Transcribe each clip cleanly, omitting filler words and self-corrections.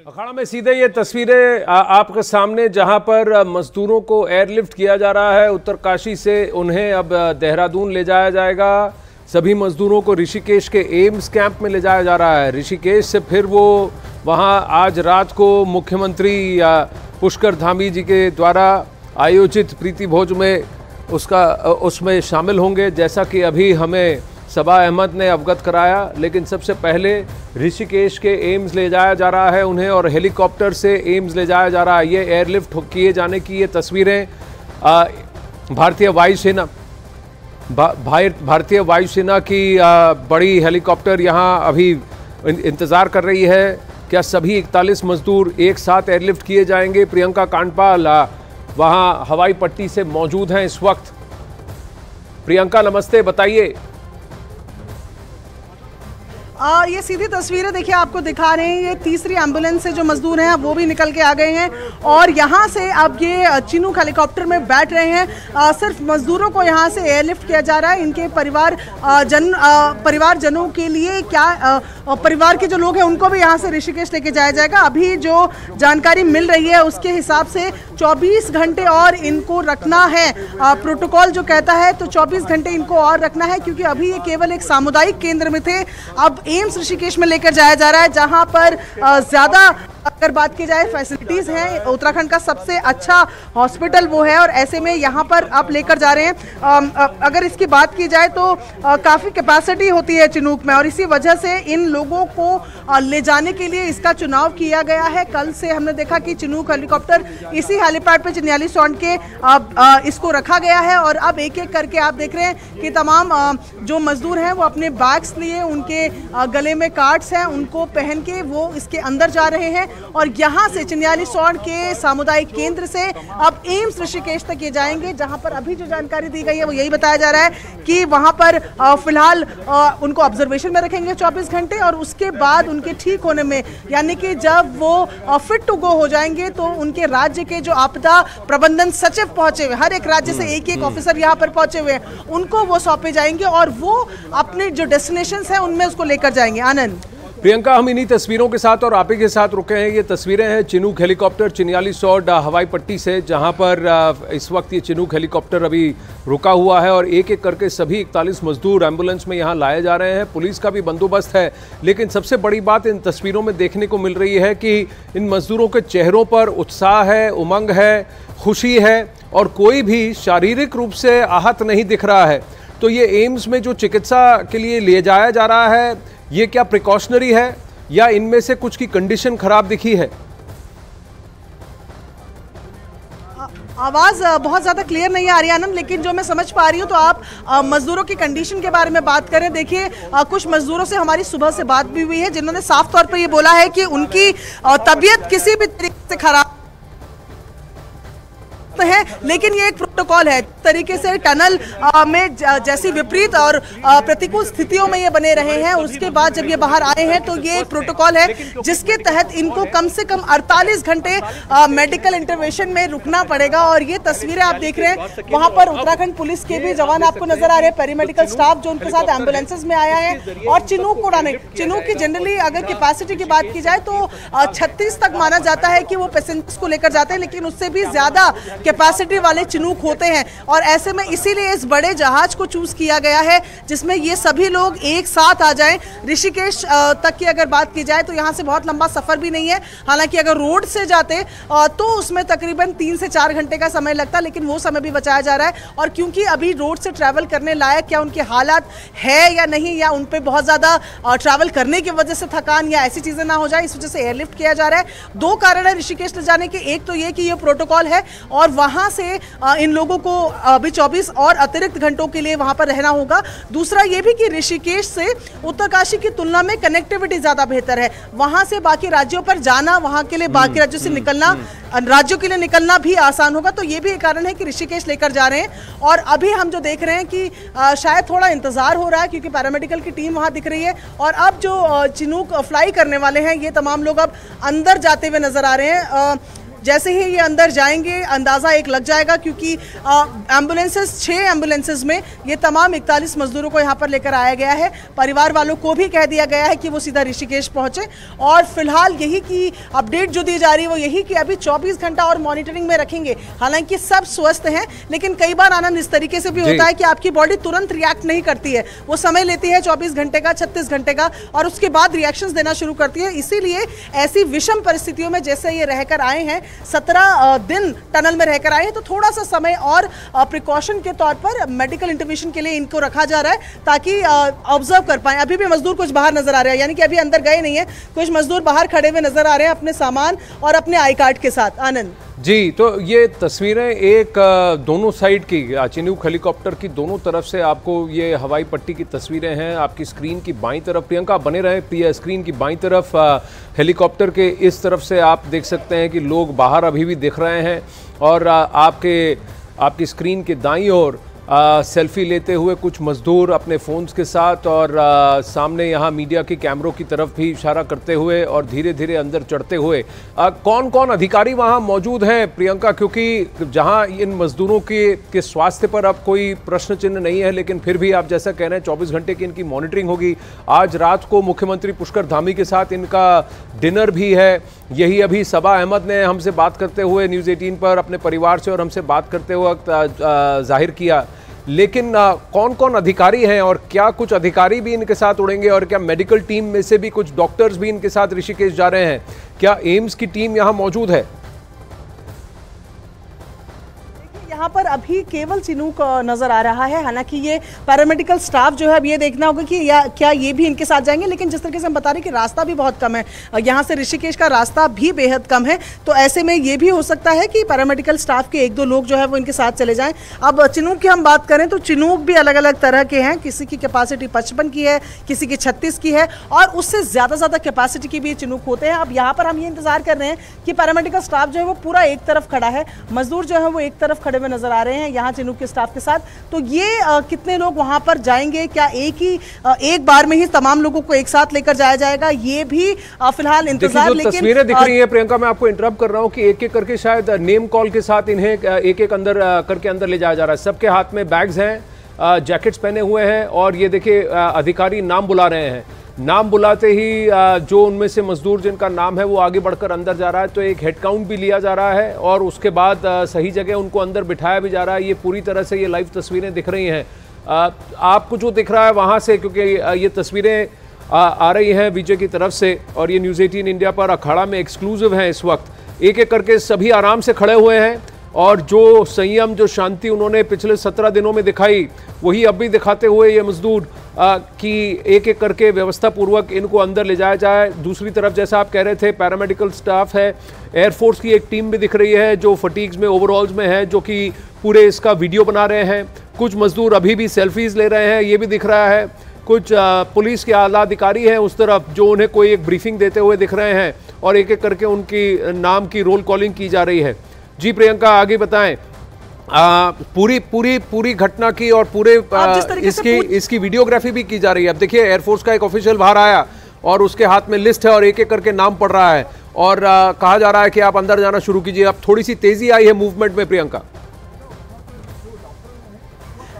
अखाड़ा में सीधे ये तस्वीरें आपके सामने, जहां पर मजदूरों को एयरलिफ्ट किया जा रहा है उत्तरकाशी से। उन्हें अब देहरादून ले जाया जाएगा। सभी मजदूरों को ऋषिकेश के एम्स कैंप में ले जाया जा रहा है। ऋषिकेश से फिर वो वहां आज रात को मुख्यमंत्री पुष्कर धामी जी के द्वारा आयोजित प्रीति भोज में उसमें शामिल होंगे, जैसा कि अभी हमें सबा अहमद ने अवगत कराया। लेकिन सबसे पहले ऋषिकेश के एम्स ले जाया जा रहा है उन्हें, और हेलीकॉप्टर से एम्स ले जाया जा रहा है। ये एयरलिफ्ट किए जाने की ये तस्वीरें भारतीय वायुसेना की बड़ी हेलीकॉप्टर यहाँ अभी इंतज़ार कर रही है। क्या सभी 41 मजदूर एक साथ एयरलिफ्ट किए जाएंगे? प्रियंका कांडपाल वहाँ हवाई पट्टी से मौजूद हैं इस वक्त। प्रियंका नमस्ते, बताइए। ये सीधी तस्वीरें देखिए आपको दिखा रहे हैं। ये तीसरी एम्बुलेंस से जो मजदूर हैं वो भी निकल के आ गए हैं और यहाँ से अब ये चिनूक हेलीकॉप्टर में बैठ रहे हैं। सिर्फ मजदूरों को यहाँ से एयरलिफ्ट किया जा रहा है। इनके परिवारजनों के लिए परिवार के जो लोग हैं उनको भी यहाँ से ऋषिकेश लेके जाया जाएगा। अभी जो जानकारी मिल रही है उसके हिसाब से 24 घंटे और इनको रखना है। प्रोटोकॉल जो कहता है तो 24 घंटे इनको और रखना है, क्योंकि अभी ये केवल एक सामुदायिक केंद्र में थे। अब एम्स ऋषिकेश में लेकर जाया जा रहा है, जहां पर ज्यादा अगर बात की जाए फैसिलिटीज हैं। उत्तराखंड का सबसे अच्छा हॉस्पिटल वो है और ऐसे में यहाँ पर आप लेकर जा रहे हैं। अगर इसकी बात की जाए तो काफ़ी कैपेसिटी होती है चिनूक में, और इसी वजह से इन लोगों को ले जाने के लिए इसका चुनाव किया गया है। कल से हमने देखा कि चिनूक हेलीकॉप्टर इसी हेलीपैड पे चिन्याली सौंड के इसको रखा गया है, और अब एक एक करके आप देख रहे हैं कि तमाम जो मजदूर हैं वो अपने बैग्स लिए, उनके गले में कार्ड्स हैं, उनको पहन के वो इसके अंदर जा रहे हैं। और यहाँ से चिन्याली सौंड के सामुदायिक केंद्र से अब एम्स ऋषिकेश तक ये जाएंगे, जहाँ पर अभी जो जानकारी दी गई है वो यही बताया जा रहा है कि वहाँ पर फिलहाल उनको ऑब्जर्वेशन में रखेंगे 24 घंटे, और उसके बाद उनके ठीक होने में, यानी कि जब वो फिट टू गो हो जाएंगे तो उनके राज्य के जो आपदा प्रबंधन सचिव पहुंचे हुए, हर एक राज्य से एक एक ऑफिसर यहाँ पर पहुंचे हुए हैं, उनको वो सौंपे जाएंगे और वो अपने जो डेस्टिनेशन है उनमें उसको लेकर जाएंगे। आनंद, प्रियंका, हम इन्हीं तस्वीरों के साथ और आप ही के साथ रुके हैं। ये तस्वीरें हैं चिनूक हेलीकॉप्टर चिन्याली सौंड हवाई पट्टी से, जहां पर इस वक्त ये चिनूक हेलीकॉप्टर अभी रुका हुआ है और एक एक करके सभी 41 मजदूर एम्बुलेंस में यहां लाए जा रहे हैं। पुलिस का भी बंदोबस्त है। लेकिन सबसे बड़ी बात इन तस्वीरों में देखने को मिल रही है कि इन मजदूरों के चेहरों पर उत्साह है, उमंग है, खुशी है, और कोई भी शारीरिक रूप से आहत नहीं दिख रहा है। तो ये एम्स में जो चिकित्सा के लिए ले जाया जा रहा है, ये क्या प्रिकॉशनरी है या इनमें से कुछ की कंडीशन खराब दिखी है? आवाज़ बहुत ज़्यादा क्लियर नहीं आ रही है आनंद, लेकिन जो मैं समझ पा रही हूँ तो आप मजदूरों की कंडीशन के बारे में बात करें। देखिए, कुछ मजदूरों से हमारी सुबह से बात भी हुई है, जिन्होंने साफ तौर पर ये बोला है कि उनकी तबीयत किसी भी तरीके से खराब है, लेकिन ये एक प्रोटोकॉल है। तरीके से टनल में जैसी विपरीत और प्रतिकूल स्थितियों में ये बने रहे हैं, उसके बाद जब ये बाहर आए हैं तो ये एक प्रोटोकॉल है जिसके तहत इनको कम से कम 48 घंटे मेडिकल इंटरवेंशन में रुकना पड़ेगा। और ये तस्वीरें आप देख रहे हैं, वहां पर उत्तराखंड पुलिस के भी जवान आपको नजर आ रहे हैं, पेरीमेडिकल स्टाफ जो उनके साथ एम्बुलेंसेज में आया है। और चिनूक उड़ाने, चिनूक की जनरली अगर कैपेसिटी की बात की जाए तो 36 तक माना जाता है कि वो पैसेंजर्स को लेकर जाते हैं, लेकिन उससे भी ज्यादा कैपेसिटी वाले चिनूक होते हैं। और ऐसे में इसीलिए इस बड़े जहाज को चूज किया गया है, जिसमें ये सभी लोग एक साथ आ जाएं। ऋषिकेश तक की अगर बात की जाए तो यहाँ से बहुत लंबा सफर भी नहीं है। हालांकि अगर रोड से जाते तो उसमें तकरीबन 3 से 4 घंटे का समय लगता, लेकिन वो समय भी बचाया जा रहा है। और क्योंकि अभी रोड से ट्रैवल करने लायक क्या उनके हालात है या नहीं, या उन पर बहुत ज्यादा ट्रैवल करने की वजह से थकान या ऐसी चीजें ना हो जाए, इस वजह से एयरलिफ्ट किया जा रहा है। 2 कारण है ऋषिकेश ले जाने के। एक तो ये कि ये प्रोटोकॉल है और वहां से इन लोगों को अभी 24 और अतिरिक्त घंटों के लिए वहां पर रहना होगा। दूसरा ये भी कि ऋषिकेश से उत्तरकाशी की तुलना में कनेक्टिविटी ज्यादा बेहतर है। वहां से बाकी राज्यों पर जाना, वहां के लिए बाकी राज्यों से निकलना, राज्यों के लिए निकलना भी आसान होगा। तो ये भी एक कारण है कि ऋषिकेश लेकर जा रहे हैं। और अभी हम जो देख रहे हैं कि शायद थोड़ा इंतजार हो रहा है, क्योंकि पैरामेडिकल की टीम वहां दिख रही है। और अब जो चिनूक फ्लाई करने वाले हैं, ये तमाम लोग अब अंदर जाते हुए नजर आ रहे हैं। जैसे ही ये अंदर जाएंगे अंदाजा एक लग जाएगा, क्योंकि एम्बुलेंसेस 6 एम्बुलेंसेस में ये तमाम 41 मजदूरों को यहाँ पर लेकर आया गया है। परिवार वालों को भी कह दिया गया है कि वो सीधा ऋषिकेश पहुंचे, और फिलहाल यही की अपडेट जो दी जा रही है वो यही कि अभी 24 घंटा और मॉनिटरिंग में रखेंगे। हालांकि सब स्वस्थ हैं, लेकिन कई बार आनंद इस तरीके से भी होता है कि आपकी बॉडी तुरंत रिएक्ट नहीं करती है, वो समय लेती है 24 घंटे का, 36 घंटे का, और उसके बाद रिएक्शंस देना शुरू करती है। इसीलिए ऐसी विषम परिस्थितियों में जैसे ये रहकर आए हैं, 17 दिन टनल में रहकर आए हैं, तो थोड़ा सा समय और प्रिकॉशन के तौर पर मेडिकल इंटरवेंशन के लिए इनको रखा जा रहा है, ताकि ऑब्जर्व कर पाए। अभी भी मजदूर कुछ बाहर नजर आ रहे हैं, यानी कि अभी अंदर गए नहीं है, कुछ मजदूर बाहर खड़े हुए नजर आ रहे हैं अपने सामान और अपने आई कार्ड के साथ। आनंद जी, तो ये तस्वीरें एक दोनों साइड की, चिनूक हेलीकॉप्टर की दोनों तरफ से आपको ये हवाई पट्टी की तस्वीरें हैं आपकी स्क्रीन की बाईं तरफ। प्रियंका बने रहे स्क्रीन की बाईं तरफ, हेलीकॉप्टर के इस तरफ से आप देख सकते हैं कि लोग बाहर अभी भी दिख रहे हैं, और आपकी स्क्रीन के दाईं ओर सेल्फी लेते हुए कुछ मजदूर अपने फ़ोन्स के साथ, और सामने यहाँ मीडिया की कैमरों की तरफ भी इशारा करते हुए और धीरे धीरे अंदर चढ़ते हुए। कौन कौन अधिकारी वहाँ मौजूद हैं प्रियंका? क्योंकि जहाँ इन मजदूरों के स्वास्थ्य पर अब कोई प्रश्न चिन्ह नहीं है, लेकिन फिर भी आप जैसा कह रहे हैं 24 घंटे की इनकी मॉनिटरिंग होगी। आज रात को मुख्यमंत्री पुष्कर धामी के साथ इनका डिनर भी है। यही अभी सबा अहमद ने हमसे बात करते हुए न्यूज़ 18 पर अपने परिवार से और हमसे बात करते वक्त जाहिर किया। लेकिन कौन कौन अधिकारी हैं, और क्या कुछ अधिकारी भी इनके साथ उड़ेंगे, और क्या मेडिकल टीम में से भी कुछ डॉक्टर्स भी इनके साथ ऋषिकेश जा रहे हैं? क्या एम्स की टीम यहां मौजूद है? यहाँ पर अभी केवल चिनूक नजर आ रहा है। हालांकि ये पैरामेडिकल स्टाफ जो है, अब ये देखना होगा कि क्या ये भी इनके साथ जाएंगे, लेकिन जिस तरीके से हम बता रहे हैं कि रास्ता भी बहुत कम है, यहाँ से ऋषिकेश का रास्ता भी बेहद कम है, तो ऐसे में ये भी हो सकता है कि पैरामेडिकल स्टाफ के 1-2 लोग जो है वो इनके साथ चले जाएं। अब चिनूक की हम बात करें तो चिनूक भी अलग अलग तरह के हैं, किसी की कैपेसिटी 55 की है, किसी की 36 की है, और उससे ज़्यादा कैपेसिटी की भी चिनूक होते हैं। अब यहाँ पर हम ये इंतजार कर रहे हैं कि पैरामेडिकल स्टाफ जो है वो पूरा एक तरफ खड़ा है, मजदूर जो है वो एक तरफ खड़े नजर आ रहे हैं यहाँ चिनूक के स्टाफ के साथ। तो ये कितने लोग वहां पर जाएंगे, क्या एक बार में ही तमाम लोगों को एक साथ लेकर जाया जाएगा, ये भी फिलहाल इंतजार। लेकिन तस्वीरें दिख रही हैं प्रियंका, मैं आपको इंटरप्ट कर रहा हूं कि एक एक करके शायद नेम कॉल के साथ इन्हें एक एक अंदर करके अंदर ले जाया जा रहा है। सबके हाथ में बैग्स हैं, जैकेट्स पहने हुए हैं, और ये देखिए अधिकारी नाम बुला रहे हैं। नाम बुलाते ही जो उनमें से मजदूर जिनका नाम है वो आगे बढ़कर अंदर जा रहा है, तो एक हेड काउंट भी लिया जा रहा है, और उसके बाद सही जगह उनको अंदर बिठाया भी जा रहा है। ये पूरी तरह से ये लाइव तस्वीरें दिख रही हैं आपको जो दिख रहा है वहाँ से, क्योंकि ये तस्वीरें आ रही हैं विजय की तरफ से, और ये न्यूज़ 18 इंडिया पर अखाड़ा में एक्सक्लूसिव हैं इस वक्त। एक एक करके सभी आराम से खड़े हुए हैं, और जो संयम, जो शांति उन्होंने पिछले 17 दिनों में दिखाई, वही अब भी दिखाते हुए ये मजदूर कि एक एक करके व्यवस्था पूर्वक इनको अंदर ले जाया जाए। दूसरी तरफ जैसा आप कह रहे थे पैरामेडिकल स्टाफ है, एयरफोर्स की एक टीम भी दिख रही है जो फटीग्स में, ओवरऑल्स में है, जो कि पूरे इसका वीडियो बना रहे हैं। कुछ मजदूर अभी भी सेल्फीज ले रहे हैं, ये भी दिख रहा है। कुछ पुलिस के आला अधिकारी हैं उस तरफ जो उन्हें कोई एक ब्रीफिंग देते हुए दिख रहे हैं, और एक एक करके उनकी नाम की रोल कॉलिंग की जा रही है। जी प्रियंका, आगे बताएं पूरी घटना की, और पूरे इसकी वीडियोग्राफी भी की जा रही है। अब देखिए एयरफोर्स का एक ऑफिशियल बाहर आया और उसके हाथ में लिस्ट है और एक एक करके नाम पढ़ रहा है, और कहा जा रहा है कि आप अंदर जाना शुरू कीजिए। अब थोड़ी सी तेजी आई है मूवमेंट में प्रियंका।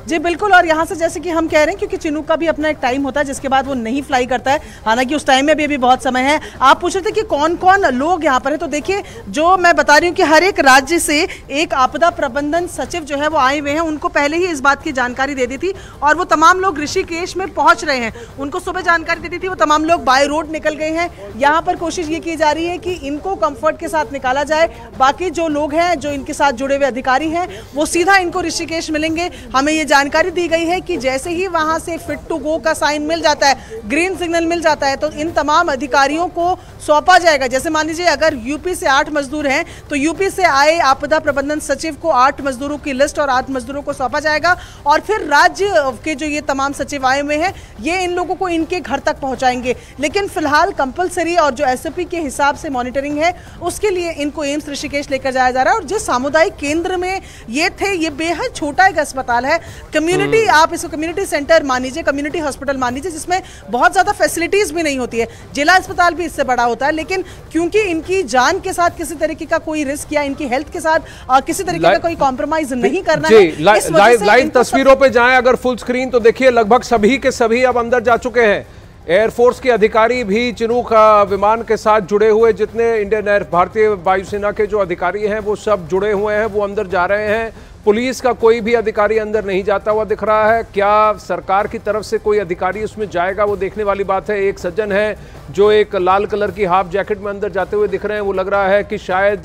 जी बिल्कुल, और यहाँ से जैसे कि हम कह रहे हैं, क्योंकि चिनूक का भी अपना एक टाइम होता है जिसके बाद वो नहीं फ्लाई करता है, हालांकि उस टाइम में भी अभी बहुत समय है। आप पूछ रहे थे कि कौन कौन लोग यहाँ पर हैं, तो देखिए जो मैं बता रही हूँ कि हर एक राज्य से एक आपदा प्रबंधन सचिव जो है वो आए हुए हैं, उनको पहले ही इस बात की जानकारी दे दी थी, और वो तमाम लोग ऋषिकेश में पहुँच रहे हैं। उनको सुबह जानकारी दे दी थी, वो तमाम लोग बाय रोड निकल गए हैं। यहाँ पर कोशिश ये की जा रही है कि इनको कम्फर्ट के साथ निकाला जाए। बाकी जो लोग हैं, जो इनके साथ जुड़े हुए अधिकारी हैं, वो सीधा इनको ऋषिकेश मिलेंगे। हमें ये जानकारी दी गई है कि जैसे ही वहां से फिट टू गो का साइन मिल जाता है, ग्रीन सिग्नल मिल जाता है, तो इन तमाम अधिकारियों को सौंपा जाएगा। जैसे मान लीजिए अगर यूपी से 8 मजदूर हैं, तो यूपी से आए आपदा प्रबंधन सचिव को 8 मजदूरों की लिस्ट और 8 मजदूरों को सौंपा जाएगा, और फिर राज्य के जो ये तमाम सचिव आए हुए हैं, ये इन लोगों को इनके घर तक पहुंचाएंगे। लेकिन फिलहाल कंपलसरी और जो एसओपी के हिसाब से मॉनिटरिंग है, उसके लिए इनको एम्स ऋषिकेश लेकर जाया जा रहा है। और जिस सामुदायिक केंद्र में ये थे, ये बेहद छोटा एक अस्पताल है, कम्युनिटी, आप इसको कम्युनिटी सेंटर मान लीजिए, कम्युनिटी हॉस्पिटल मान लीजिए, जिसमें बहुत ज्यादा फैसिलिटीज भी नहीं होती है। जिला अस्पताल भी इससे बड़ा होता है, लेकिन क्योंकि इनकी जान के साथ किसी तरीके का कोई रिस्क या इनकी हेल्थ के साथ किसी तरीके का कोई कॉम्प्रोमाइज नहीं करना है। लाइव तस्वीरों पे जाएं अगर फुल स्क्रीन, तो देखिए लगभग सभी के सभी अब अंदर जा चुके हैं। एयरफोर्स के अधिकारी भी चिनूक विमान के साथ जुड़े हुए, जितने इंडियन भारतीय वायुसेना के जो अधिकारी हैं वो सब जुड़े हुए हैं, वो अंदर जा रहे हैं। पुलिस का कोई भी अधिकारी अंदर नहीं जाता हुआ दिख रहा है। क्या सरकार की तरफ से कोई अधिकारी उसमें जाएगा, वो देखने वाली बात है। एक सज्जन है जो एक लाल कलर की हाफ जैकेट में अंदर जाते हुए दिख रहे हैं, वो लग रहा है कि शायद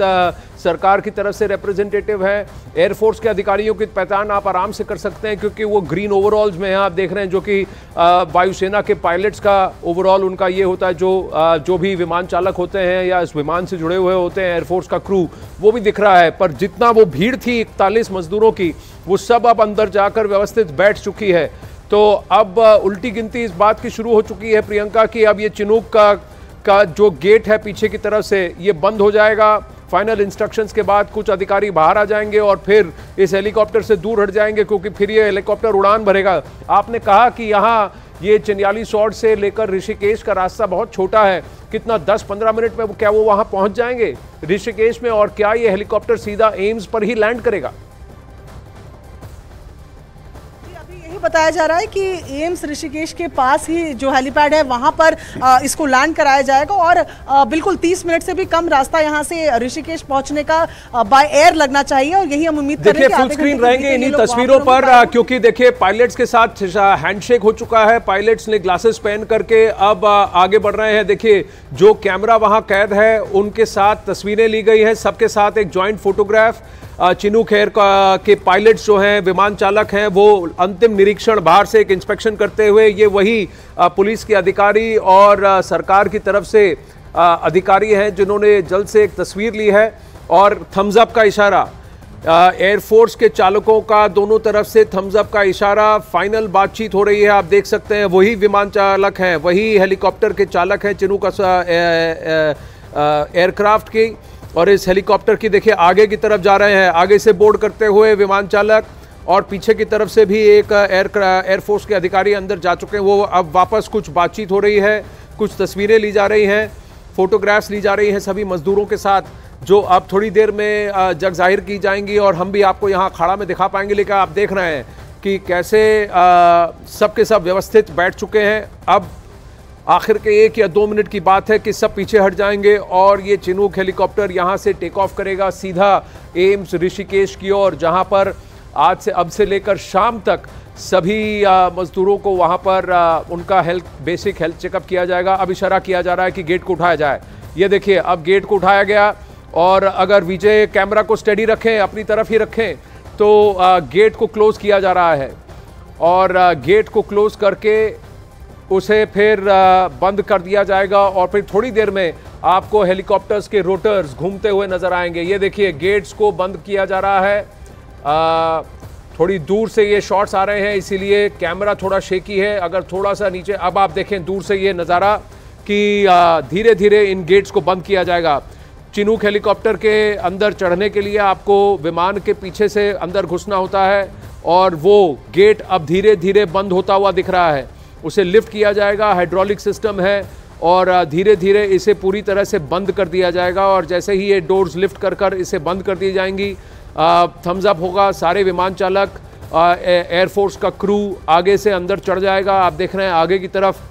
सरकार की तरफ से रिप्रेजेंटेटिव है। एयरफोर्स के अधिकारियों की पहचान आप आराम से कर सकते हैं, क्योंकि वो ग्रीन ओवरऑल्स में हैं, आप देख रहे हैं, जो कि वायुसेना के पायलट्स का ओवरऑल उनका ये होता है, जो भी विमान चालक होते हैं या इस विमान से जुड़े हुए होते हैं, एयरफोर्स का क्रू, वो भी दिख रहा है। पर जितना वो भीड़ थी 41 मजदूरों की, वो सब अब अंदर जाकर व्यवस्थित बैठ चुकी है। तो अब उल्टी गिनती इस बात की शुरू हो चुकी है प्रियंका की अब ये चिनूक का जो गेट है पीछे की तरफ से, ये बंद हो जाएगा। फाइनल इंस्ट्रक्शंस के बाद कुछ अधिकारी बाहर आ जाएंगे और फिर इस हेलीकॉप्टर से दूर हट जाएंगे, क्योंकि फिर ये हेलीकॉप्टर उड़ान भरेगा। आपने कहा कि यहाँ ये चिन्याली सौड़ से लेकर ऋषिकेश का रास्ता बहुत छोटा है, कितना 10-15 मिनट में क्या वो वहां पहुंच जाएंगे ऋषिकेश में? और क्या ये हेलीकॉप्टर सीधा एम्स पर ही लैंड करेगा? बताया जा रहा है कि एम्स ऋषिकेश के पास ही जो हेलीपैड है वहां पर इसको लैंड कराया जाएगा और बिल्कुल 30 मिनट से भी कम रास्ता यहां से ऋषिकेश पहुंचने का बाय एयर लगना चाहिए। और यही हम उम्मीद कर रहे हैं कि फुल स्क्रीन रहेंगे इन्हीं तस्वीरों पर, क्योंकि देखिए पायलट्स के साथ हैंडशेक हो चुका है, पायलट्स ने ग्लासेस पहन करके अब आगे बढ़ रहे हैं। देखिए जो कैमरा वहां कैद है उनके साथ तस्वीरें ली गई है, सबके साथ एक ज्वाइंट फोटोग्राफ। चिनूक एयर के पायलट्स जो हैं, विमान चालक हैं, वो अंतिम निरीक्षण बाहर से एक इंस्पेक्शन करते हुए, ये वही पुलिस के अधिकारी और सरकार की तरफ से अधिकारी हैं जिन्होंने जल्द से एक तस्वीर ली है और थम्स अप का इशारा एयरफोर्स के चालकों का, दोनों तरफ से थम्स अप का इशारा। फाइनल बातचीत हो रही है, आप देख सकते हैं वही विमान चालक हैं, वही हेलीकॉप्टर के चालक हैं चिनूक एयरक्राफ्ट की। और इस हेलीकॉप्टर की देखिए आगे की तरफ जा रहे हैं, आगे से बोर्ड करते हुए विमान चालक, और पीछे की तरफ से भी एक एयरफोर्स के अधिकारी अंदर जा चुके हैं। वो अब वापस कुछ बातचीत हो रही है, कुछ तस्वीरें ली जा रही हैं, फोटोग्राफ्स ली जा रही हैं सभी मजदूरों के साथ, जो अब थोड़ी देर में जग जाहिर की जाएंगी और हम भी आपको यहाँ अखाड़ा में दिखा पाएंगे। लेकिन आप देख रहे हैं कि कैसे सबके सब व्यवस्थित बैठ चुके हैं। अब आखिर के 1 या 2 मिनट की बात है कि सब पीछे हट जाएंगे और ये चिनूक हेलीकॉप्टर यहाँ से टेक ऑफ करेगा सीधा एम्स ऋषिकेश की ओर, जहाँ पर आज से अब से लेकर शाम तक सभी मजदूरों को वहाँ पर उनका बेसिक हेल्थ चेकअप किया जाएगा। अब इशारा किया जा रहा है कि गेट को उठाया जाए। ये देखिए अब गेट को उठाया गया, और अगर विजय कैमरा को स्टेडी रखें, अपनी तरफ ही रखें, तो गेट को क्लोज किया जा रहा है और गेट को क्लोज करके उसे फिर बंद कर दिया जाएगा। और फिर थोड़ी देर में आपको हेलीकॉप्टर्स के रोटर्स घूमते हुए नजर आएंगे। ये देखिए गेट्स को बंद किया जा रहा है, थोड़ी दूर से ये शॉट्स आ रहे हैं, इसीलिए कैमरा थोड़ा शेकी है। अगर थोड़ा सा नीचे, अब आप देखें दूर से ये नज़ारा कि धीरे धीरे इन गेट्स को बंद किया जाएगा। चिनूक हेलीकॉप्टर के अंदर चढ़ने के लिए आपको विमान के पीछे से अंदर घुसना होता है, और वो गेट अब धीरे धीरे बंद होता हुआ दिख रहा है। उसे लिफ्ट किया जाएगा, हाइड्रोलिक सिस्टम है, और धीरे धीरे इसे पूरी तरह से बंद कर दिया जाएगा। और जैसे ही ये डोर्स लिफ्ट कर इसे बंद कर दी जाएंगी, थम्स अप होगा, सारे विमान चालक, एयरफोर्स का क्रू आगे से अंदर चढ़ जाएगा। आप देख रहे हैं आगे की तरफ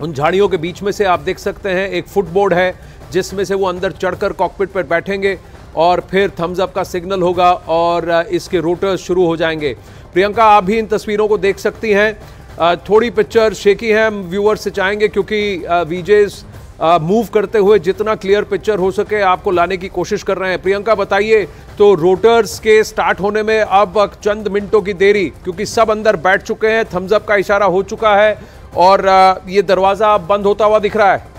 उन झाड़ियों के बीच में से आप देख सकते हैं एक फुटबोर्ड है, जिसमें से वो अंदर चढ़कर कॉकपिट पर बैठेंगे और फिर थम्स अप का सिग्नल होगा और इसके रोटर्स शुरू हो जाएंगे। प्रियंका, आप भी इन तस्वीरों को देख सकती हैं। थोड़ी पिक्चर शेकी है, हम व्यूअर्स से चाहेंगे क्योंकि वीजेस मूव करते हुए जितना क्लियर पिक्चर हो सके आपको लाने की कोशिश कर रहे हैं। प्रियंका बताइए, तो रोटर्स के स्टार्ट होने में अब चंद मिनटों की देरी, क्योंकि सब अंदर बैठ चुके हैं, थम्स अप का इशारा हो चुका है और ये दरवाजा अब बंद होता हुआ दिख रहा है।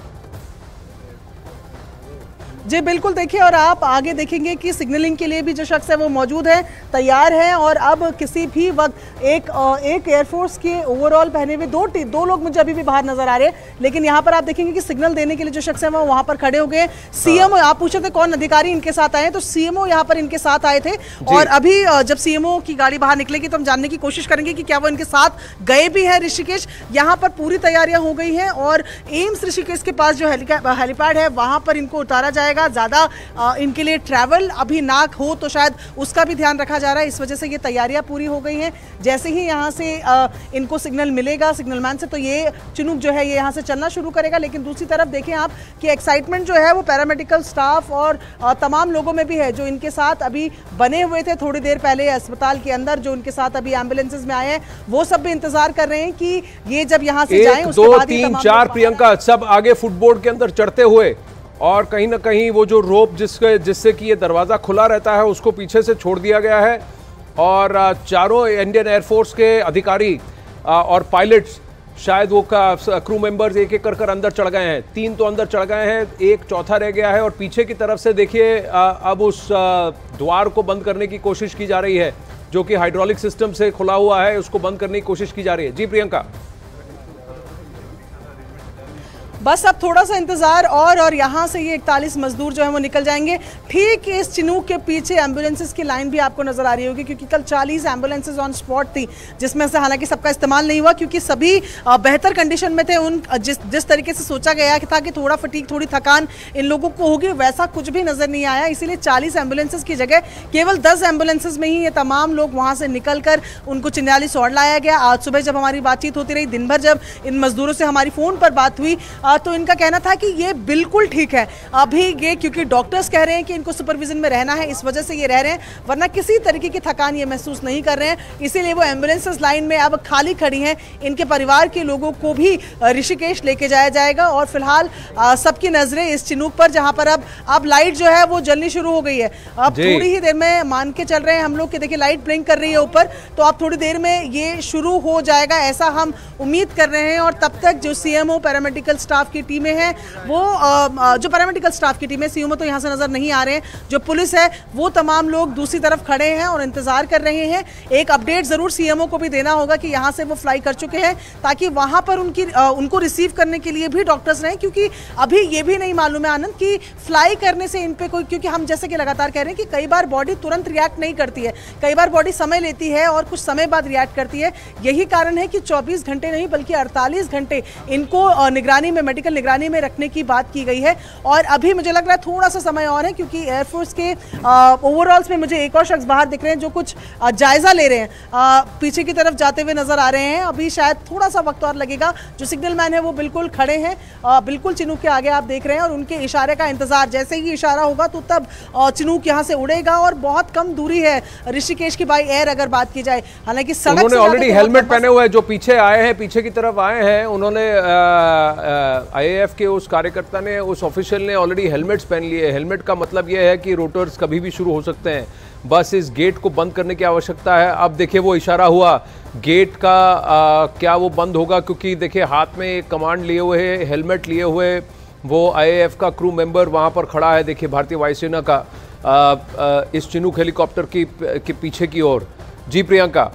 जी बिल्कुल, देखिए और आप आगे देखेंगे कि सिग्नलिंग के लिए भी जो शख्स है वो मौजूद है, तैयार है और अब किसी भी वक्त एक एयरफोर्स के ओवरऑल पहने हुए दो लोग मुझे अभी भी बाहर नजर आ रहे हैं, लेकिन यहाँ पर आप देखेंगे कि सिग्नल देने के लिए जो शख्स है वो वहाँ पर खड़े हो गए। सीएमओ, आप पूछे थे कौन अधिकारी इनके साथ आए, तो सीएमओ यहाँ पर इनके साथ आए थे और अभी जब सीएमओ की गाड़ी बाहर निकलेगी तो हम जानने की कोशिश करेंगे कि क्या वो इनके साथ गए भी हैं ऋषिकेश। यहाँ पर पूरी तैयारियां हो गई हैं और एम्स ऋषिकेश के पास जो हेलीपैड है वहाँ पर इनको उतारा जाएगा। ज्यादा इनके लिए ट्रैवल अभी ना हो तो शायद उसका भी ध्यान रखा जा रहा है, इस वजह से ये तैयारियां पूरी हो गई हैं। जैसे ही यहाँ से इनको सिग्नल मिलेगा सिग्नलमैन से, तो ये चिनूक जो है ये यहाँ से चलना शुरू करेगा। लेकिन दूसरी तरफ देखें आप कि एक्साइटमेंट जो है वो पैरामेडिकल स्टाफ और तमाम लोगों में भी है जो इनके साथ अभी बने हुए थे थोड़ी देर पहले अस्पताल के अंदर, जो उनके साथ अभी एम्बुलेंसेज में आए हैं, वो सब भी इंतजार कर रहे हैं कि ये जब यहाँ से जाएं उसके बाद 1 2 3 4 प्रियंका सब आगे फुटबोर्ड के अंदर चढ़ते हुए और कहीं ना कहीं वो जो रोप जिससे कि ये दरवाजा खुला रहता है उसको पीछे से छोड़ दिया गया है और चारों इंडियन एयरफोर्स के अधिकारी और पायलट्स, शायद वो क्रू मेंबर्स एक एक कर अंदर चढ़ गए हैं। 3 तो अंदर चढ़ गए हैं, एक चौथा रह गया है और पीछे की तरफ से देखिए अब उस द्वार को बंद करने की कोशिश की जा रही है जो कि हाइड्रोलिक सिस्टम से खुला हुआ है, उसको बंद करने की कोशिश की जा रही है। जी प्रियंका, बस अब थोड़ा सा इंतजार और यहाँ से ये 41 मजदूर जो है वो निकल जाएंगे। ठीक इस चिनूक के पीछे एम्बुलेंसेस की लाइन भी आपको नजर आ रही होगी क्योंकि कल 40 एम्बुलेंसेस ऑन स्पॉट थी, जिसमें से हालांकि सबका इस्तेमाल नहीं हुआ क्योंकि सभी बेहतर कंडीशन में थे। उन जिस तरीके से सोचा गया था कि थोड़ा फटीक थोड़ी थकान इन लोगों को होगी, वैसा कुछ भी नजर नहीं आया। इसीलिए 40 एम्बुलेंसेस की जगह केवल 10 एम्बुलेंसेस में ही ये तमाम लोग वहाँ से निकल कर उनको चिन्याली सौड़ लाया गया। आज सुबह जब हमारी बातचीत होती रही, दिन भर जब इन मजदूरों से हमारी फोन पर बात हुई तो इनका कहना था कि ये बिल्कुल ठीक है अभी ये, क्योंकि डॉक्टर्स कह रहे हैं कि इनको सुपरविजन में रहना है, इस वजह से ये रह रहे हैं, वरना किसी तरीके की थकान ये महसूस नहीं कर रहे हैं। इसीलिए वो एम्बुलेंसेस लाइन में अब खाली खड़ी हैं। इनके परिवार के लोगों को भी ऋषिकेश लेके जाया जाएगा और फिलहाल सबकी नजरें इस चिनूक पर, जहां पर अब लाइट जो है वो जलनी शुरू हो गई है। अब थोड़ी ही देर में मान के चल रहे हैं हम लोग कि देखिए लाइट ब्लिंक कर रही है ऊपर, तो अब थोड़ी देर में ये शुरू हो जाएगा, ऐसा हम उम्मीद कर रहे हैं। और तब तक जो सीएमओ पैरामेडिकल स्टाफ की टीमें हैं वो जो पैरामेडिकल स्टाफ की टीम है, सीएमओ तो यहाँ से नजर नहीं आ रहे हैं, जो पुलिस है वो तमाम लोग दूसरी तरफ खड़े हैं और इंतजार कर रहे हैं। एक अपडेट जरूर सीएमओ को भी देना होगा कि यहाँ से वो फ्लाई कर चुके हैं ताकि वहां पर उनको रिसीव करने के लिए भी डॉक्टर्स रहें, क्योंकि अभी ये भी नहीं मालूम है आनंद कि फ्लाई करने से इन पे कोई, क्योंकि हम जैसे कि लगातार कह रहे हैं कि कई बार बॉडी तुरंत रिएक्ट नहीं करती है, कई बार बॉडी समय लेती है और कुछ समय बाद रिएक्ट करती है। यही कारण है कि 24 घंटे नहीं बल्कि 48 घंटे इनको निगरानी में, मेडिकल निगरानी में रखने की बात की गई है। और अभी मुझे लग रहा है थोड़ा सा समय और है क्योंकि एयरफोर्स के ओवरऑल्स में मुझे एक और शख्स बाहर दिख रहे हैं जो कुछ जायजा ले रहे हैं, पीछे की तरफ जाते हुए नजर आ रहे हैं। अभी शायद थोड़ा सा वक्त और लगेगा। जो सिग्नल मैन है वो बिल्कुल खड़े हैं, बिल्कुल चिनूक के आगे आप देख रहे हैं और उनके इशारे का इंतजार, जैसे ही इशारा होगा तो तब चिनूक यहाँ से उड़ेगा और बहुत कम दूरी है ऋषिकेश की बाई एयर अगर बात की जाए। हालांकि सड़क से ऑलरेडी हेलमेट पहने हुए जो पीछे आए हैं, पीछे की तरफ आए हैं, उन्होंने आईएएफ के उस कार्यकर्ता ने, उस ऑफिशियल ने ऑलरेडी हेलमेट्स पहन लिए। हेलमेट का मतलब यह है कि रोटर्स कभी भी शुरू हो सकते हैं, बस इस गेट को बंद करने की आवश्यकता है। अब देखिए वो इशारा हुआ गेट का, क्या वो बंद होगा, क्योंकि देखिए हाथ में एक कमांड लिए हुए, हेलमेट लिए हुए वो आईएएफ का क्रू मेंबर वहां पर खड़ा है, देखिए भारतीय वायुसेना का, इस चिनूक हेलीकॉप्टर की पीछे की ओर। जी प्रियंका।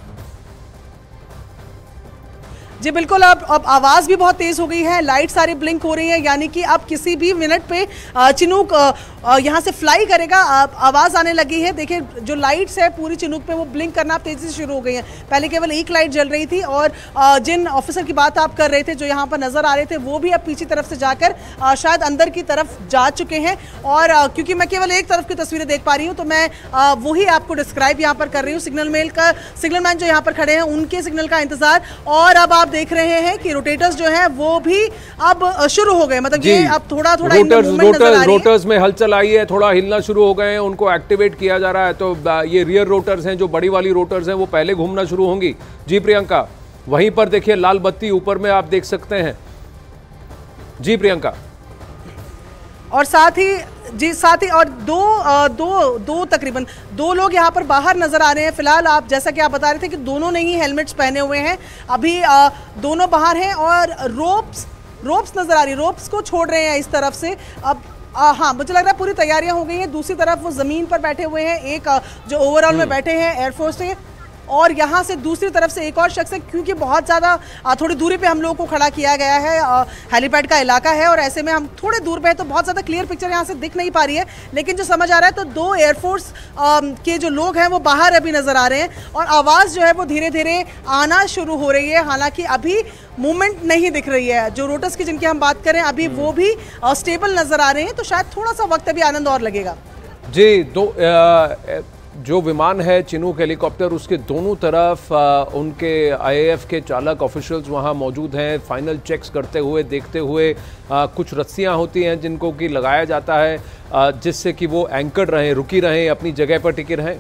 जी बिल्कुल, अब आवाज़ भी बहुत तेज़ हो गई है, लाइट सारी ब्लिंक हो रही है, यानी कि अब किसी भी मिनट पे चिनूक यहाँ से फ्लाई करेगा। आवाज़ आने लगी है। देखिए जो लाइट्स है पूरी चिनूक पे वो ब्लिंक करना तेज़ी से शुरू हो गई है। पहले केवल एक लाइट जल रही थी और जिन ऑफिसर की बात आप कर रहे थे जो यहाँ पर नज़र आ रहे थे वो भी अब पीछे तरफ से जाकर शायद अंदर की तरफ जा चुके हैं। और क्योंकि मैं केवल एक तरफ की तस्वीरें देख पा रही हूँ तो मैं वही आपको डिस्क्राइब यहाँ पर कर रही हूँ। सिग्नल मैन जो यहाँ पर खड़े हैं उनके सिग्नल का इंतजार। और अब आप देख रहे हैं कि रोटेटर्स जो है वो भी अब शुरू हो गए, मतलब ये अब थोड़ा थोड़ा रोटर्स में हलचल आई है, थोड़ा हिलना शुरू हो गए हैं, उनको एक्टिवेट किया जा रहा है। तो ये रियर रोटर्स हैं, जो बड़ी वाली रोटर्स हैं वो पहले घूमना शुरू होंगी। जी प्रियंका, वहीं पर देखिए लाल बत्ती ऊपर में आप देख सकते हैं। जी प्रियंका। और साथ ही और दो तकरीबन 2 लोग यहाँ पर बाहर नजर आ रहे हैं। फिलहाल आप जैसा कि आप बता रहे थे कि दोनों ने ही हेलमेट्स पहने हुए हैं, अभी दोनों बाहर हैं और रोप्स नजर आ रही है, रोप्स को छोड़ रहे हैं इस तरफ से। अब हाँ, मुझे लग रहा है पूरी तैयारियां हो गई हैं। दूसरी तरफ वो जमीन पर बैठे हुए हैं, एक जो ओवरऑल में बैठे हैं एयरफोर्स से, और यहाँ से दूसरी तरफ से एक और शख्स है, क्योंकि बहुत ज़्यादा थोड़ी दूरी पे हम लोगों को खड़ा किया गया है। हेलीपैड का इलाका है और ऐसे में हम थोड़े दूर पे हैं, तो बहुत ज़्यादा क्लियर पिक्चर यहाँ से दिख नहीं पा रही है। लेकिन जो समझ आ रहा है तो 2 एयरफोर्स के जो लोग हैं वो बाहर अभी नज़र आ रहे हैं और आवाज़ जो है वो धीरे धीरे आना शुरू हो रही है। हालांकि अभी मूवमेंट नहीं दिख रही है। जो रोटर्स की जिनकी हम बात करें अभी वो भी स्टेबल नज़र आ रहे हैं, तो शायद थोड़ा सा वक्त अभी आनंद और लगेगा। जी, जो विमान है चिनूक हेलीकॉप्टर, उसके दोनों तरफ उनके आईएएफ के चालक ऑफिशियल्स वहां मौजूद हैं, फाइनल चेक्स करते हुए, देखते हुए। कुछ रस्सियां होती हैं जिनको कि लगाया जाता है जिससे कि वो एंकर रहें, रुकी रहें, अपनी जगह पर टिके रहें।